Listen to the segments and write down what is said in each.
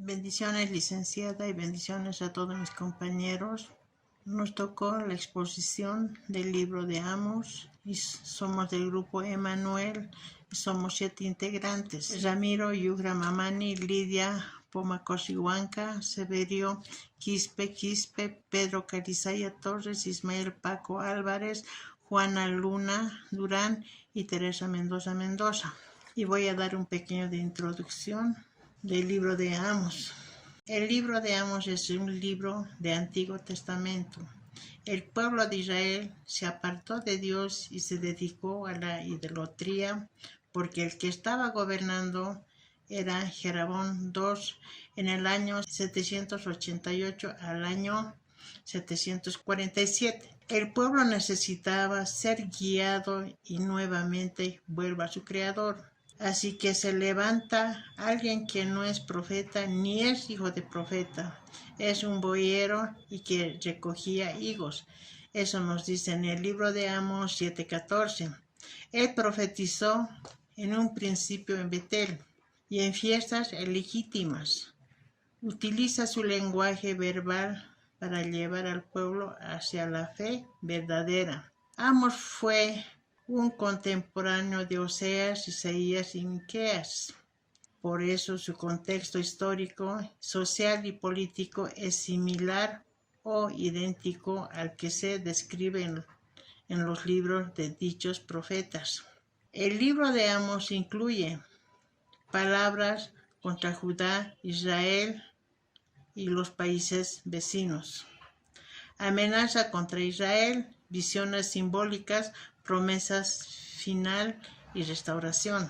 Bendiciones, licenciada, y bendiciones a todos mis compañeros. Nos tocó la exposición del libro de Amos y somos del grupo Emanuel y somos 7 integrantes: Ramiro Yugra Mamani, Lidia Pomacoshihuanca, Severio Quispe, Pedro Carizaya Torres, Ismael Paco Álvarez, Juana Luna Durán y Teresa Mendoza. Y voy a dar un pequeño de introducción del libro de Amos. El libro de Amos es un libro de Antiguo Testamento. El pueblo de Israel se apartó de Dios y se dedicó a la idolatría, porque el que estaba gobernando era Jeroboam II en el año 788 al año 747. El pueblo necesitaba ser guiado y nuevamente vuelva a su creador. Así que se levanta alguien que no es profeta ni es hijo de profeta, es un boyero y que recogía higos. Eso nos dice en el libro de Amos 7:14. Él profetizó en un principio en Betel y en fiestas legítimas. Utiliza su lenguaje verbal para llevar al pueblo hacia la fe verdadera. Amos fue un contemporáneo de Oseas, Isaías y Miqueas. Por eso su contexto histórico, social y político es similar o idéntico al que se describe en los libros de dichos profetas. El libro de Amos incluye palabras contra Judá, Israel y los países vecinos. Amenaza contra Israel, visiones simbólicas, promesas final y restauración.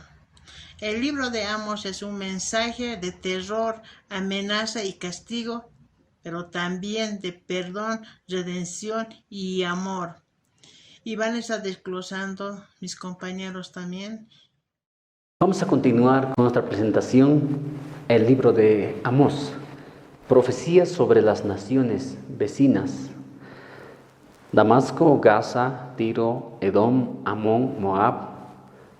El libro de Amos es un mensaje de terror, amenaza y castigo, pero también de perdón, redención y amor. Y van a estar desglosando mis compañeros también. Vamos a continuar con nuestra presentación, el libro de Amós, profecías sobre las naciones vecinas: Damasco, Gaza, Tiro, Edom, Amón, Moab,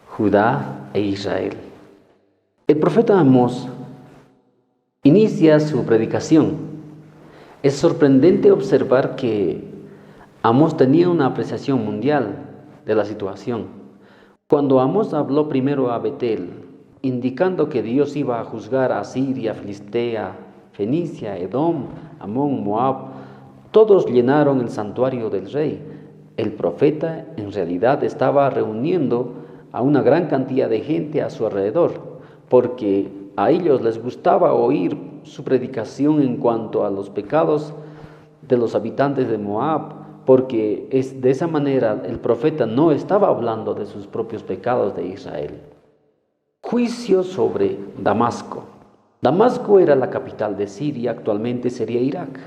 Judá e Israel. El profeta Amós inicia su predicación. Es sorprendente observar que Amós tenía una apreciación mundial de la situación. Cuando Amós habló primero a Betel, indicando que Dios iba a juzgar a Siria, Filistea, Fenicia, Edom, Amón, Moab, todos llenaron el santuario del rey. El profeta en realidad estaba reuniendo a una gran cantidad de gente a su alrededor, porque a ellos les gustaba oír su predicación en cuanto a los pecados de los habitantes de Moab, porque de esa manera el profeta no estaba hablando de sus propios pecados de Israel. Juicio sobre Damasco. Damasco era la capital de Siria, actualmente sería Irak,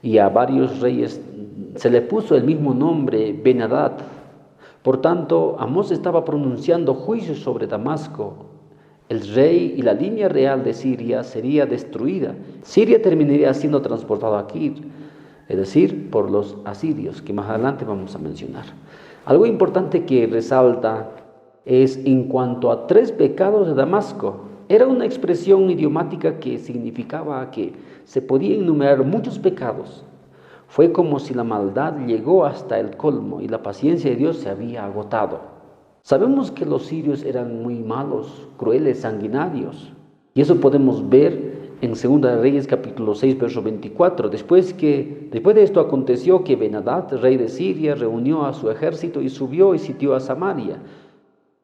y a varios reyes se le puso el mismo nombre, Ben-Hadad. Por tanto, Amós estaba pronunciando juicios sobre Damasco. El rey y la línea real de Siria sería destruida. Siria terminaría siendo transportada aquí, es decir, por los asirios, que más adelante vamos a mencionar. Algo importante que resalta es en cuanto a 3 pecados de Damasco. Era una expresión idiomática que significaba que se podían enumerar muchos pecados. Fue como si la maldad llegó hasta el colmo y la paciencia de Dios se había agotado. Sabemos que los sirios eran muy malos, crueles, sanguinarios, y eso podemos ver en 2 Reyes capítulo 6, verso 24. Después de esto aconteció que Ben-Hadad, rey de Siria, reunió a su ejército y subió y sitió a Samaria.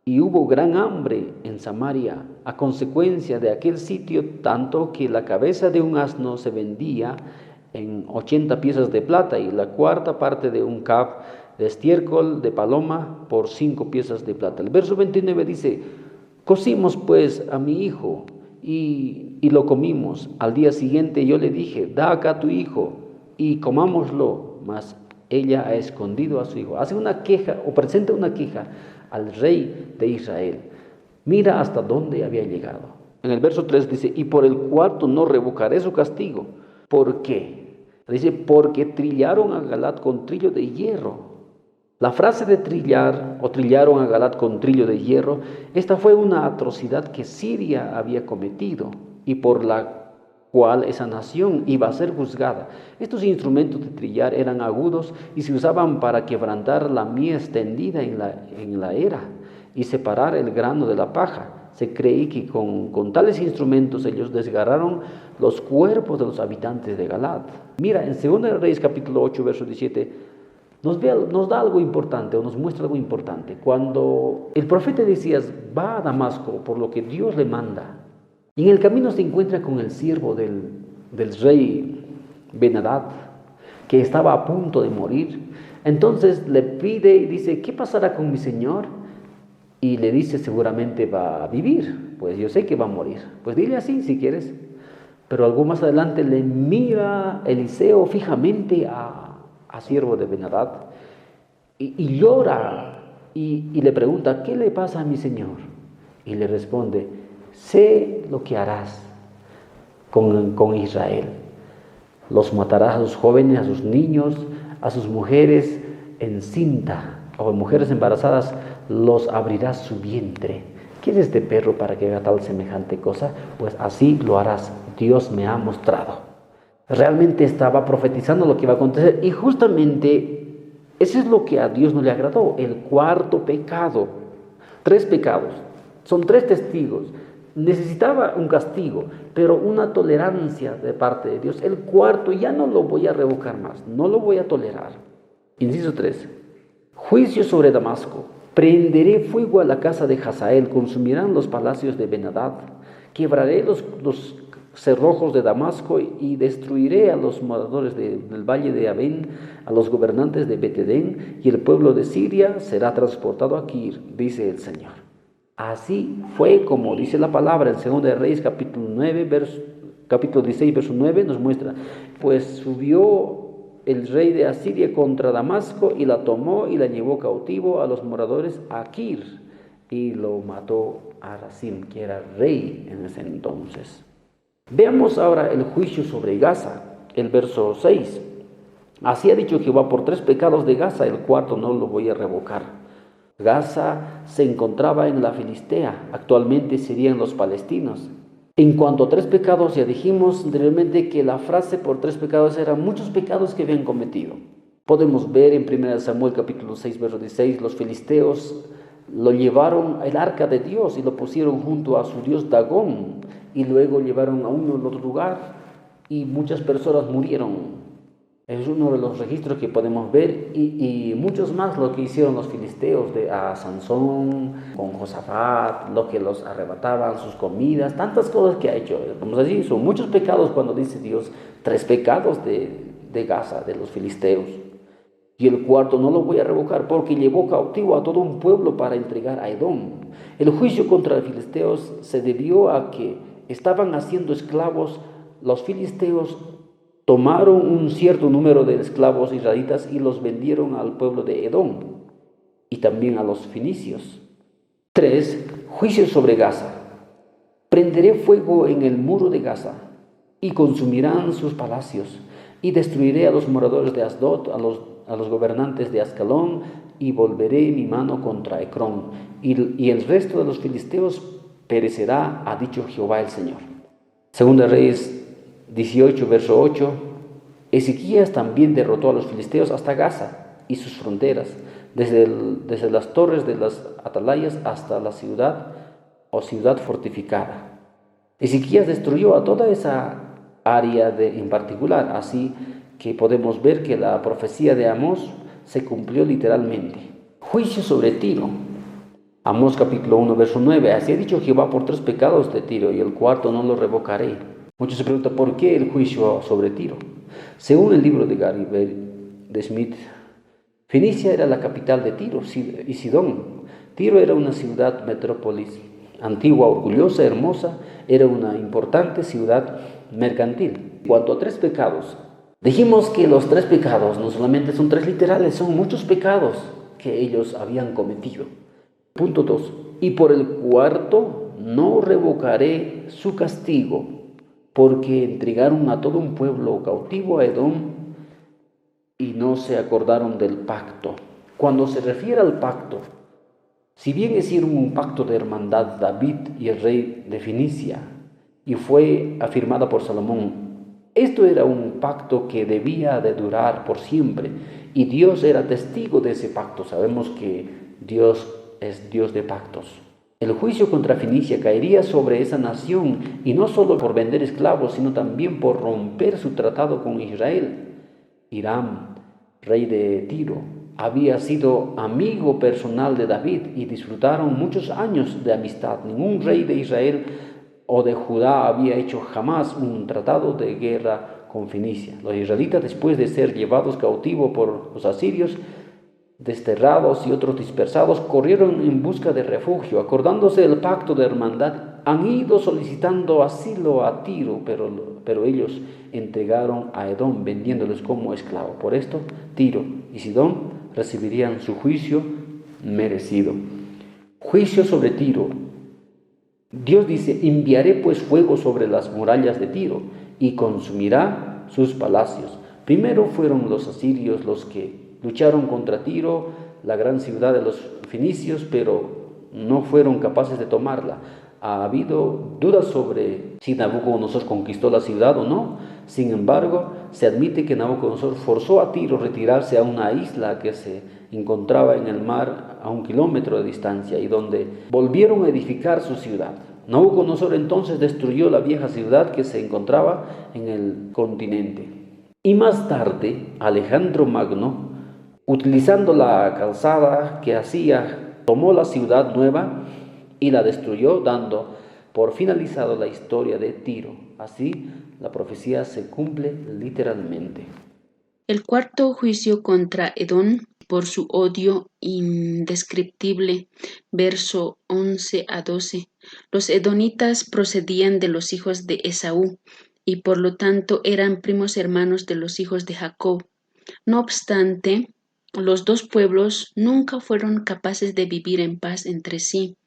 Y hubo gran hambre en Samaria a consecuencia de aquel sitio, tanto que la cabeza de un asno se vendía en 80 piezas de plata y la 4ª parte de un cab de estiércol de paloma por 5 piezas de plata. El verso 29 dice: cocimos pues a mi hijo y lo comimos. Al día siguiente yo le dije: da acá tu hijo y comámoslo. Mas ella ha escondido a su hijo. Hace una queja o presenta una queja al rey de Israel. Mira hasta dónde había llegado. En el verso 3 dice: y por el 4º no revocaré su castigo. ¿Por qué? Dice: porque trillaron a Galat con trillo de hierro. La frase de trillar o trillaron a Galat con trillo de hierro, esta fue una atrocidad que Siria había cometido y por la cual esa nación iba a ser juzgada. Estos instrumentos de trillar eran agudos y se usaban para quebrantar la mies tendida en la era y separar el grano de la paja. Se cree que con tales instrumentos ellos desgarraron los cuerpos de los habitantes de Galaad. Mira, en 2 Reyes capítulo 8, verso 17, nos da algo importante o nos muestra algo importante. Cuando el profeta Elías va a Damasco por lo que Dios le manda, y en el camino se encuentra con el siervo del rey Ben-Hadad, que estaba a punto de morir. Entonces le pide y dice, ¿qué pasará con mi señor? Y le dice, seguramente va a vivir, pues yo sé que va a morir. Pues dile así si quieres. Pero algo más adelante le mira Eliseo fijamente a siervo de Ben-Hadad y llora y le pregunta, ¿qué le pasa a mi señor? Y le responde, sé lo que harás con Israel. Los matarás a sus jóvenes, a sus niños, a sus mujeres encinta o mujeres embarazadas, los abrirás su vientre. ¿Quién es este perro para que haga tal semejante cosa? Pues así lo harás. Dios me ha mostrado. Realmente estaba profetizando lo que iba a acontecer y justamente eso es lo que a Dios no le agradó. El cuarto pecado. 3 pecados. Son 3 testigos. Necesitaba un castigo, pero una tolerancia de parte de Dios. El cuarto ya no lo voy a revocar más, no lo voy a tolerar. Inciso 3. Juicio sobre Damasco. Prenderé fuego a la casa de Hazael, consumirán los palacios de Ben-Hadad, quebraré los cerrojos de Damasco y destruiré a los moradores del valle de Abén, a los gobernantes de Bet-Edén, y el pueblo de Siria será transportado a Kir, dice el Señor. Así fue como dice la palabra en 2 Reyes capítulo 16, verso 9, nos muestra, pues subió el rey de Asiria contra Damasco y la tomó y la llevó cautivo a los moradores a Kir y lo mató a Rezín, que era rey en ese entonces. Veamos ahora el juicio sobre Gaza, el verso 6. Así ha dicho Jehová, por 3 pecados de Gaza, el cuarto no lo voy a revocar. Gaza se encontraba en la Filistea, actualmente serían los palestinos. En cuanto a 3 pecados, ya dijimos anteriormente que la frase por 3 pecados eran muchos pecados que habían cometido. Podemos ver en 1 Samuel capítulo 6, verso 16, los filisteos lo llevaron al arca de Dios y lo pusieron junto a su dios Dagón y luego llevaron a uno en otro lugar y muchas personas murieron. Es uno de los registros que podemos ver y muchos más lo que hicieron los filisteos a Sansón, con Josafat, lo que los arrebataban, sus comidas, tantas cosas que ha hecho. Vamos a decir, son muchos pecados cuando dice Dios, 3 pecados de Gaza, de los filisteos. Y el cuarto no lo voy a revocar porque llevó cautivo a todo un pueblo para entregar a Edom. El juicio contra los filisteos se debió a que estaban haciendo esclavos. Los filisteos tomaron un cierto número de esclavos israelitas y los vendieron al pueblo de Edom y también a los fenicios. 3. Juicio sobre Gaza. Prenderé fuego en el muro de Gaza y consumirán sus palacios y destruiré a los moradores de Asdod, a los gobernantes de Ascalón y volveré mi mano contra Ecrón y el resto de los filisteos perecerá, ha dicho Jehová el Señor. Segunda Reyes 18, verso 8, Ezequías también derrotó a los filisteos hasta Gaza y sus fronteras, desde las torres de las atalayas hasta la ciudad o ciudad fortificada. Ezequías destruyó a toda esa área en particular, así que podemos ver que la profecía de Amós se cumplió literalmente. Juicio sobre Tiro. Amós capítulo 1, verso 9, así ha dicho Jehová por 3 pecados de Tiro y el cuarto no lo revocaré. Muchos se preguntan, ¿por qué el juicio sobre Tiro? Según el libro de Gary de Smith, Fenicia era la capital de Tiro y Sidón. Tiro era una ciudad metrópolis antigua, orgullosa, hermosa, era una importante ciudad mercantil. En cuanto a 3 pecados, dijimos que los 3 pecados no solamente son 3 literales, son muchos pecados que ellos habían cometido. Punto 2. Y por el cuarto no revocaré su castigo, porque entregaron a todo un pueblo cautivo a Edom y no se acordaron del pacto. Cuando se refiere al pacto, si bien hicieron un pacto de hermandad David y el rey de Fenicia, y fue afirmada por Salomón. Esto era un pacto que debía de durar por siempre y Dios era testigo de ese pacto. Sabemos que Dios es Dios de pactos. El juicio contra Fenicia caería sobre esa nación y no solo por vender esclavos, sino también por romper su tratado con Israel. Hiram, rey de Tiro, había sido amigo personal de David y disfrutaron muchos años de amistad. Ningún rey de Israel o de Judá había hecho jamás un tratado de guerra con Fenicia. Los israelitas, después de ser llevados cautivos por los asirios, desterrados y otros dispersados, corrieron en busca de refugio. Acordándose del pacto de hermandad, han ido solicitando asilo a Tiro, pero ellos entregaron a Edom, vendiéndoles como esclavos. Por esto, Tiro y Sidón recibirían su juicio merecido. Juicio sobre Tiro. Dios dice: enviaré pues fuego sobre las murallas de Tiro y consumirá sus palacios. Primero fueron los asirios los que lucharon contra Tiro, la gran ciudad de los fenicios, pero no fueron capaces de tomarla. Ha habido dudas sobre si Nabucodonosor conquistó la ciudad o no. Sin embargo, se admite que Nabucodonosor forzó a Tiro a retirarse a una isla que se encontraba en el mar a 1 kilómetro de distancia y donde volvieron a edificar su ciudad. Nabucodonosor entonces destruyó la vieja ciudad que se encontraba en el continente. Y más tarde, Alejandro Magno, utilizando la calzada que hacía, tomó la ciudad nueva y la destruyó, dando por finalizado la historia de Tiro. Así, la profecía se cumple literalmente. El cuarto juicio contra Edom por su odio indescriptible, verso 11 a 12. Los edonitas procedían de los hijos de Esaú y por lo tanto eran primos hermanos de los hijos de Jacob. No obstante, los dos pueblos nunca fueron capaces de vivir en paz entre sí.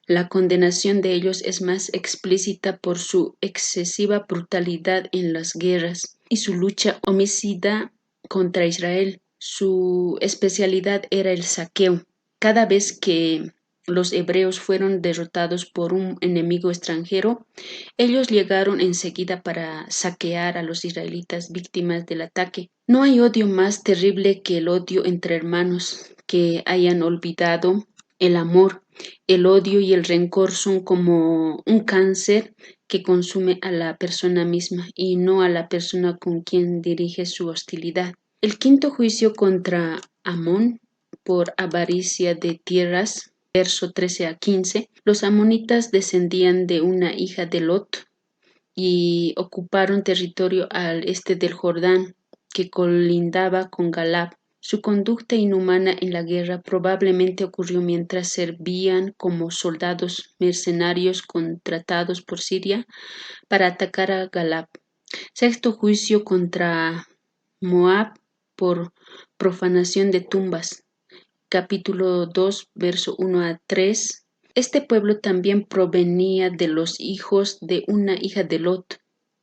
La condenación de ellos es más explícita por su excesiva brutalidad en las guerras y su lucha homicida contra Israel. Su especialidad era el saqueo. Cada vez que los hebreos fueron derrotados por un enemigo extranjero, ellos llegaron enseguida para saquear a los israelitas víctimas del ataque. No hay odio más terrible que el odio entre hermanos que hayan olvidado el amor. El odio y el rencor son como un cáncer que consume a la persona misma y no a la persona con quien dirige su hostilidad. El quinto juicio contra Amón por avaricia de tierras, verso 13 a 15. Los amonitas descendían de una hija de Lot y ocuparon territorio al este del Jordán, que colindaba con Galad. Su conducta inhumana en la guerra probablemente ocurrió mientras servían como soldados mercenarios contratados por Siria para atacar a Galad. Sexto juicio contra Moab por profanación de tumbas. Capítulo 2, verso 1 a 3. Este pueblo también provenía de los hijos de una hija de Lot.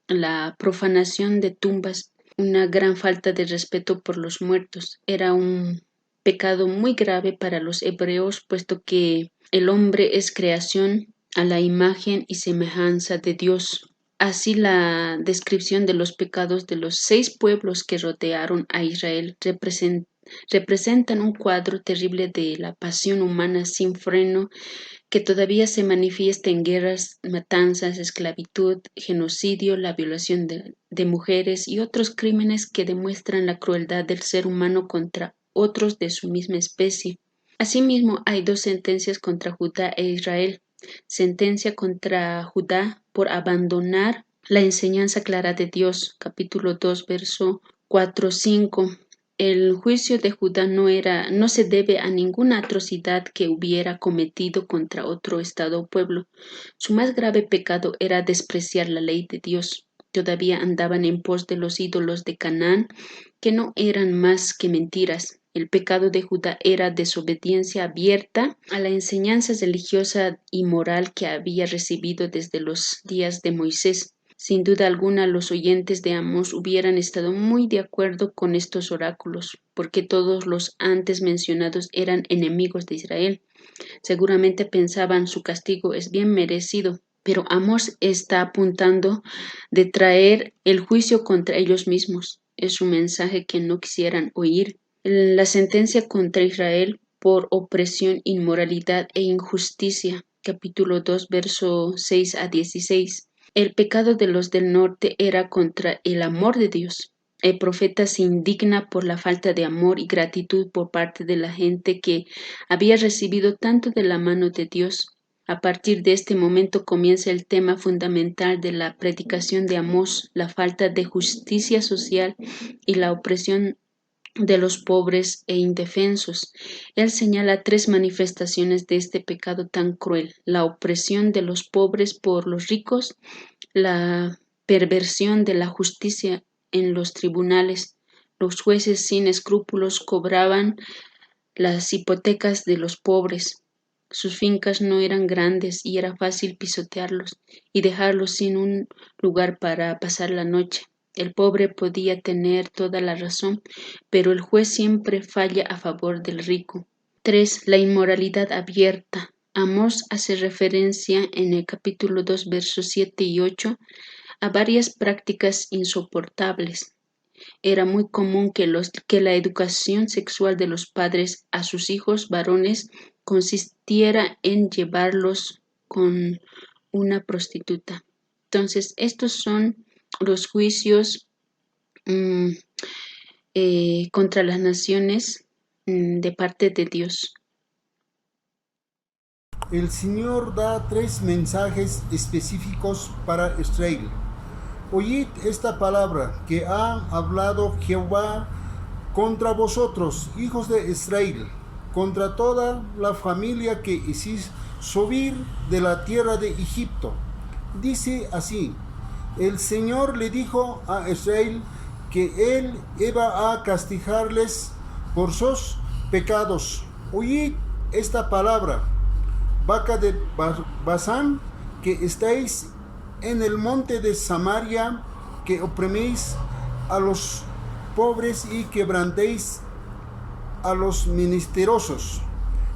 La profanación de tumbas, una gran falta de respeto por los muertos, era un pecado muy grave para los hebreos, puesto que el hombre es creación a la imagen y semejanza de Dios. Así, la descripción de los pecados de los 6 pueblos que rodearon a Israel representan un cuadro terrible de la pasión humana sin freno que todavía se manifiesta en guerras, matanzas, esclavitud, genocidio, la violación de mujeres y otros crímenes que demuestran la crueldad del ser humano contra otros de su misma especie. Asimismo, hay 2 sentencias contra Judá e Israel. Sentencia contra Judá por abandonar la enseñanza clara de Dios, capítulo 2, verso 4-5. El juicio de Judá no se debe a ninguna atrocidad que hubiera cometido contra otro estado o pueblo. Su más grave pecado era despreciar la ley de Dios. Todavía andaban en pos de los ídolos de Canaán, que no eran más que mentiras. El pecado de Judá era desobediencia abierta a la enseñanza religiosa y moral que había recibido desde los días de Moisés. Sin duda alguna, los oyentes de Amós hubieran estado muy de acuerdo con estos oráculos, porque todos los antes mencionados eran enemigos de Israel. Seguramente pensaban: su castigo es bien merecido. Pero Amós está apuntando de traer el juicio contra ellos mismos. Es un mensaje que no quisieran oír. La sentencia contra Israel por opresión, inmoralidad e injusticia. Capítulo 2, verso 6 a 16. El pecado de los del norte era contra el amor de Dios. El profeta se indigna por la falta de amor y gratitud por parte de la gente que había recibido tanto de la mano de Dios. A partir de este momento comienza el tema fundamental de la predicación de Amós, la falta de justicia social y la opresión de los pobres e indefensos. Él señala tres manifestaciones de este pecado tan cruel: la opresión de los pobres por los ricos, la perversión de la justicia en los tribunales. Los jueces sin escrúpulos cobraban las hipotecas de los pobres. Sus fincas no eran grandes y era fácil pisotearlos y dejarlos sin un lugar para pasar la noche. El pobre podía tener toda la razón, pero el juez siempre falla a favor del rico. 3. La inmoralidad abierta. Amós hace referencia en el capítulo 2, versos 7 y 8 a varias prácticas insoportables. Era muy común que la educación sexual de los padres a sus hijos varones consistiera en llevarlos con una prostituta. Entonces, estos son los juicios contra las naciones de parte de Dios. El Señor da tres mensajes específicos para Israel. Oíd esta palabra que ha hablado Jehová contra vosotros, hijos de Israel, contra toda la familia que hicís subir de la tierra de Egipto. Dice así: el Señor le dijo a Israel que él iba a castigarles por sus pecados. Oíd esta palabra, vaca de Basán, que estáis en el monte de Samaria, que oprimís a los pobres y quebrantéis a los menesterosos.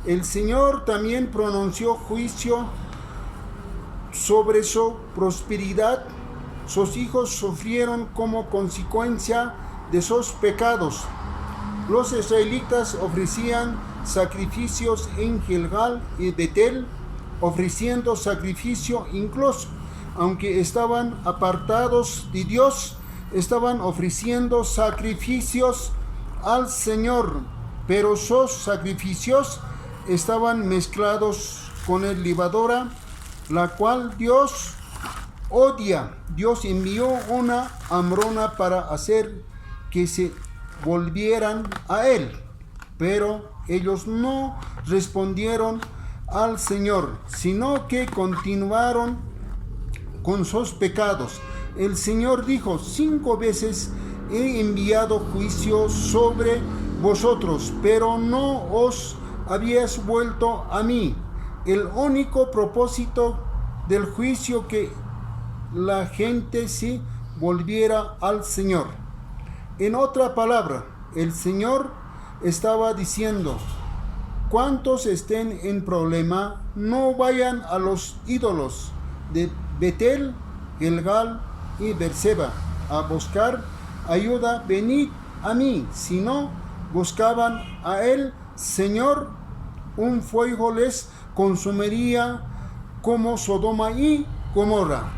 El Señor también pronunció juicio sobre su prosperidad. Sus hijos sufrieron como consecuencia de sus pecados. Los israelitas ofrecían sacrificios en Gilgal y Betel, ofreciendo sacrificio incluso, aunque estaban apartados de Dios, estaban ofreciendo sacrificios al Señor, pero sus sacrificios estaban mezclados con el levadura, la cual Dios odia. Dios envió una hambruna para hacer que se volvieran a Él, pero ellos no respondieron al Señor, sino que continuaron con sus pecados. El Señor dijo: 5 veces he enviado juicio sobre vosotros, pero no os habéis vuelto a mí. El único propósito del juicio que la gente se volviera al Señor. En otra palabra, el Señor estaba diciendo: cuantos estén en problema, no vayan a los ídolos de Betel, Gilgal y Berseba a buscar ayuda, venid a mí. Si no buscaban a él, Señor, un fuego les consumiría como Sodoma y Gomorra.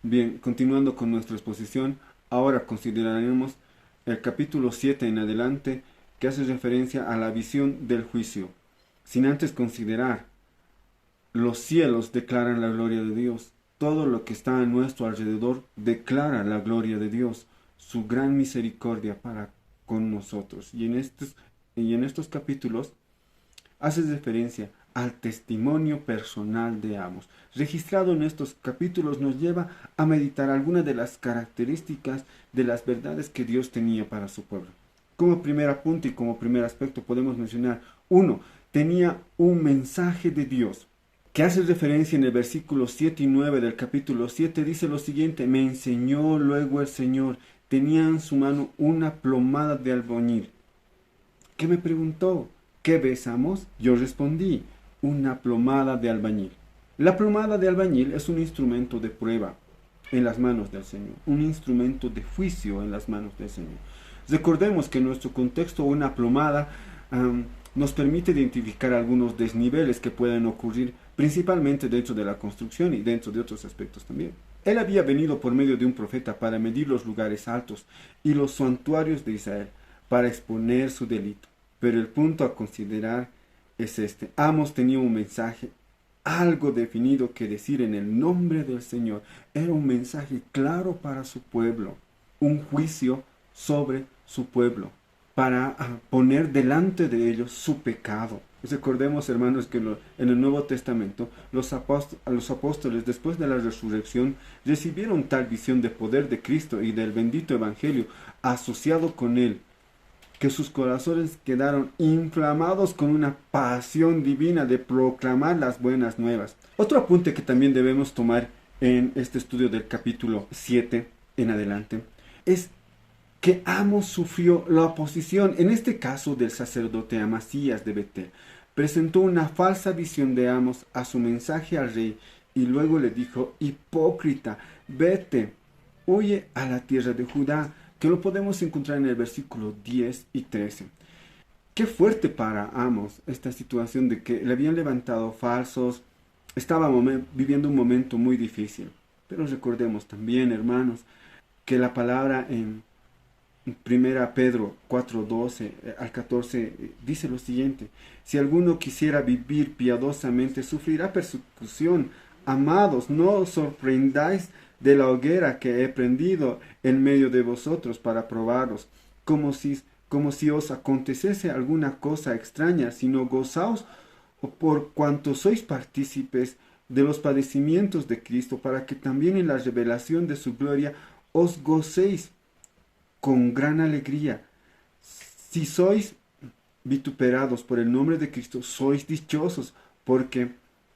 Bien, continuando con nuestra exposición, ahora consideraremos el capítulo 7 en adelante, que hace referencia a la visión del juicio. Sin antes considerar, los cielos declaran la gloria de Dios. Todo lo que está a nuestro alrededor declara la gloria de Dios, su gran misericordia para con nosotros. Y en estos capítulos hace referencia al testimonio personal de Amós. Registrado en estos capítulos nos lleva a meditar algunas de las características de las verdades que Dios tenía para su pueblo. Como primer apunte y como primer aspecto podemos mencionar: 1. Tenía un mensaje de Dios, que hace referencia en el versículo 7 y 9 del capítulo 7, dice lo siguiente: me enseñó luego el Señor, tenía en su mano una plomada de albañil, que me preguntó: ¿qué ves, Amós? Yo respondí: una plomada de albañil. La plomada de albañil es un instrumento de prueba en las manos del Señor, un instrumento de juicio en las manos del Señor. Recordemos que en nuestro contexto una plomada nos permite identificar algunos desniveles que pueden ocurrir principalmente dentro de la construcción y dentro de otros aspectos también. Él había venido por medio de un profeta para medir los lugares altos y los santuarios de Israel, para exponer su delito. Pero el punto a considerar es este. Amos tenía un mensaje, algo definido que decir en el nombre del Señor. Era un mensaje claro para su pueblo, un juicio sobre su pueblo, para poner delante de ellos su pecado. Recordemos, hermanos, que en el Nuevo Testamento los apóstoles, después de la resurrección, recibieron tal visión de poder de Cristo y del bendito Evangelio asociado con él, que sus corazones quedaron inflamados con una pasión divina de proclamar las buenas nuevas. Otro apunte que también debemos tomar en este estudio del capítulo 7 en adelante es que Amos sufrió la oposición, en este caso del sacerdote Amasías de Betel. Presentó una falsa visión de Amos a su mensaje al rey y luego le dijo: hipócrita, vete, huye a la tierra de Judá, que lo podemos encontrar en el versículo 10 y 13. Qué fuerte para Amos esta situación de que le habían levantado falsos, estaba viviendo un momento muy difícil. Pero recordemos también, hermanos, que la palabra en 1 Pedro 4:12 al 14 dice lo siguiente: si alguno quisiera vivir piadosamente, sufrirá persecución. Amados, no os sorprendáis de la hoguera que he prendido en medio de vosotros para probaros, como si os aconteciese alguna cosa extraña, sino gozaos por cuanto sois partícipes de los padecimientos de Cristo, para que también en la revelación de su gloria os gocéis con gran alegría. Si sois vituperados por el nombre de Cristo, sois dichosos, porque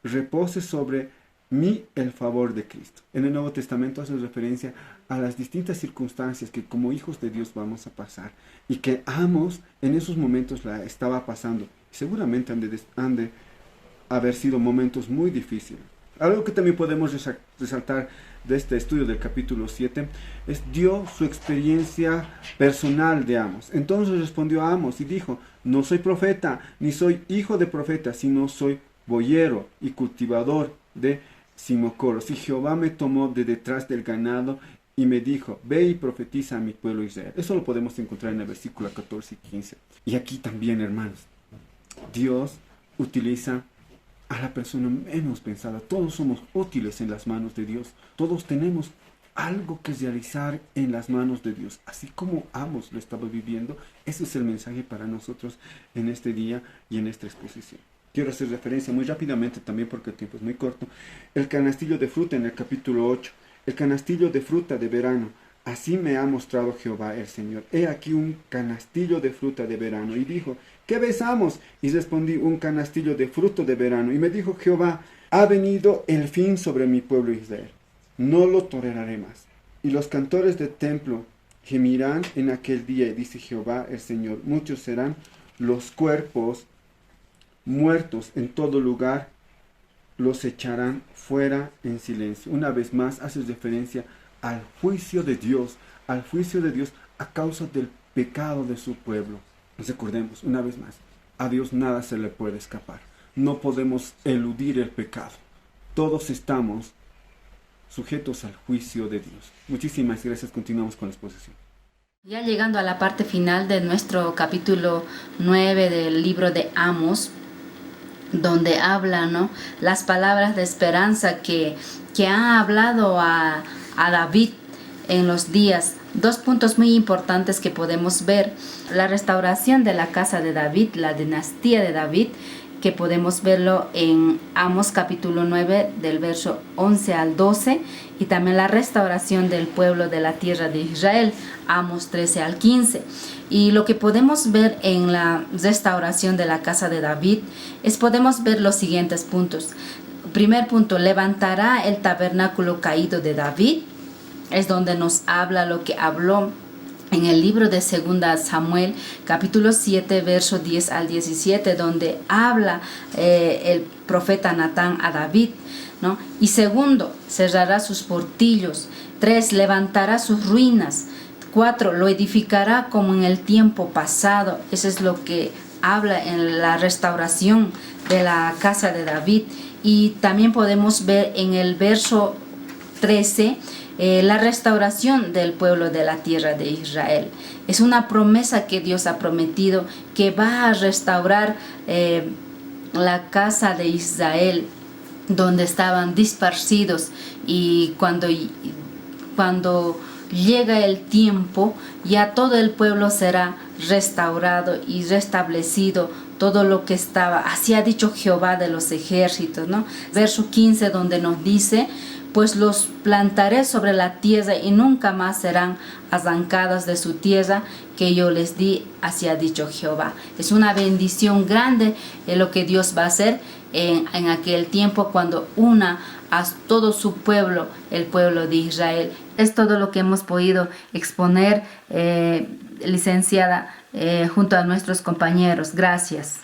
repose sobre mí el favor de Cristo. En el Nuevo Testamento hace referencia a las distintas circunstancias que como hijos de Dios vamos a pasar, y que Amos en esos momentos la estaba pasando. Seguramente han de haber sido momentos muy difíciles. Algo que también podemos resaltar de este estudio del capítulo 7 es su experiencia personal de Amos. Entonces respondió Amos y dijo: no soy profeta, ni soy hijo de profeta, sino soy boyero y cultivador de simocoros. Y Jehová me tomó de detrás del ganado y me dijo: ve y profetiza a mi pueblo Israel. Eso lo podemos encontrar en el versículo 14 y 15. Y aquí también, hermanos, Dios utiliza a la persona menos pensada. Todos somos útiles en las manos de Dios. Todos tenemos algo que realizar en las manos de Dios. Así como Amos lo estaba viviendo, ese es el mensaje para nosotros en este día y en esta exposición. Quiero hacer referencia muy rápidamente también, porque el tiempo es muy corto, el canastillo de fruta en el capítulo 8. El canastillo de fruta de verano. Así me ha mostrado Jehová el Señor. He aquí un canastillo de fruta de verano. Y dijo: ¿qué ves, Amos? Y respondí: un canastillo de fruto de verano. Y me dijo Jehová: ha venido el fin sobre mi pueblo Israel. No lo toleraré más. Y los cantores del templo gemirán en aquel día, y dice Jehová el Señor: muchos serán los cuerpos muertos en todo lugar, los echarán fuera en silencio. Una vez más hace referencia al juicio de Dios a causa del pecado de su pueblo. Recordemos, una vez más, a Dios nada se le puede escapar. No podemos eludir el pecado. Todos estamos sujetos al juicio de Dios. Muchísimas gracias. Continuamos con la exposición. Ya llegando a la parte final de nuestro capítulo 9 del libro de Amos, donde habla, ¿no?, las palabras de esperanza que ha hablado a David en los días. Dos puntos muy importantes que podemos ver: la restauración de la casa de David, la dinastía de David, que podemos verlo en Amos capítulo 9 del verso 11 al 12, y también la restauración del pueblo de la tierra de Israel, Amos 13 al 15. Y lo que podemos ver en la restauración de la casa de David podemos ver los siguientes puntos. Primer punto: levantará el tabernáculo caído de David. Es donde nos habla lo que habló en el libro de 2 Samuel, capítulo 7, verso 10 al 17, donde habla el profeta Natán a David, ¿no? Y segundo, cerrará sus portillos. 3, levantará sus ruinas. 4, lo edificará como en el tiempo pasado. Eso es lo que habla en la restauración de la casa de David. Y también podemos ver en el verso 13 la restauración del pueblo de la tierra de Israel. Es una promesa que Dios ha prometido, que va a restaurar la casa de Israel, donde estaban dispersidos, y cuando llega el tiempo, ya todo el pueblo será restaurado y restablecido, todo lo que estaba. Así ha dicho Jehová de los ejércitos, ¿no? Verso 15, donde nos dice: pues los plantaré sobre la tierra y nunca más serán arrancadas de su tierra que yo les di, así ha dicho Jehová. Es una bendición grande lo que Dios va a hacer en aquel tiempo, cuando una a todo su pueblo, el pueblo de Israel. Es todo lo que hemos podido exponer, licenciada, junto a nuestros compañeros. Gracias.